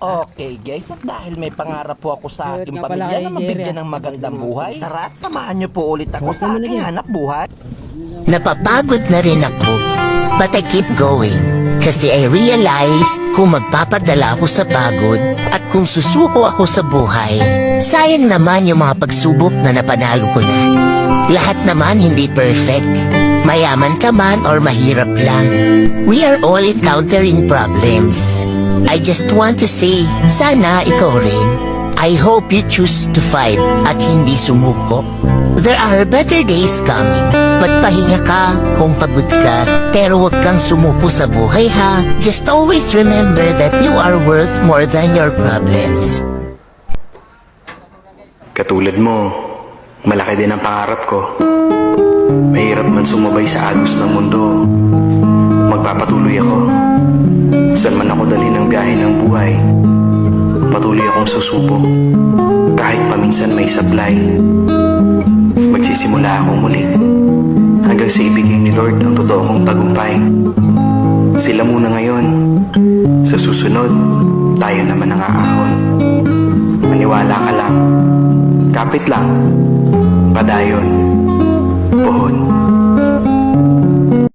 Okay guys, at dahil may pangarap po ako sa aking pamilya na mabigyan ng magandang buhay, tara at samahan niyo po ulit ako sa aking hanap buhay. Napapagod na rin ako, but I keep going. Kasi I realize kung magpapadala ako sa pagod at kung susuko ako sa buhay, sayang naman yung mga pagsubok na napanalo ko na. Lahat naman hindi perfect. Mayaman ka man or mahirap lang. We are all encountering problems. I just want to say, sana ikaw rin. I hope you choose to fight at hindi sumuko. There are better days coming. Magpahinga ka kung pagod ka, pero huwag kang sumuko sa buhay ha. Just always remember that you are worth more than your problems. Katulad mo, malaki din ang pangarap ko. Mahirap man sumabay sa agos ng mundo. Magpapatuloy ako. Saan man ako dali ng biyahe ng buhay, patuloy akong susubok. Kahit paminsan may sablay, magsisimula akong muli hanggang sa ibigay ni Lord ang totoo kong tagumpay. Sila muna ngayon, sa susunod, tayo naman ang aahon. Maniwala ka lang, kapit lang, padayon, puhon.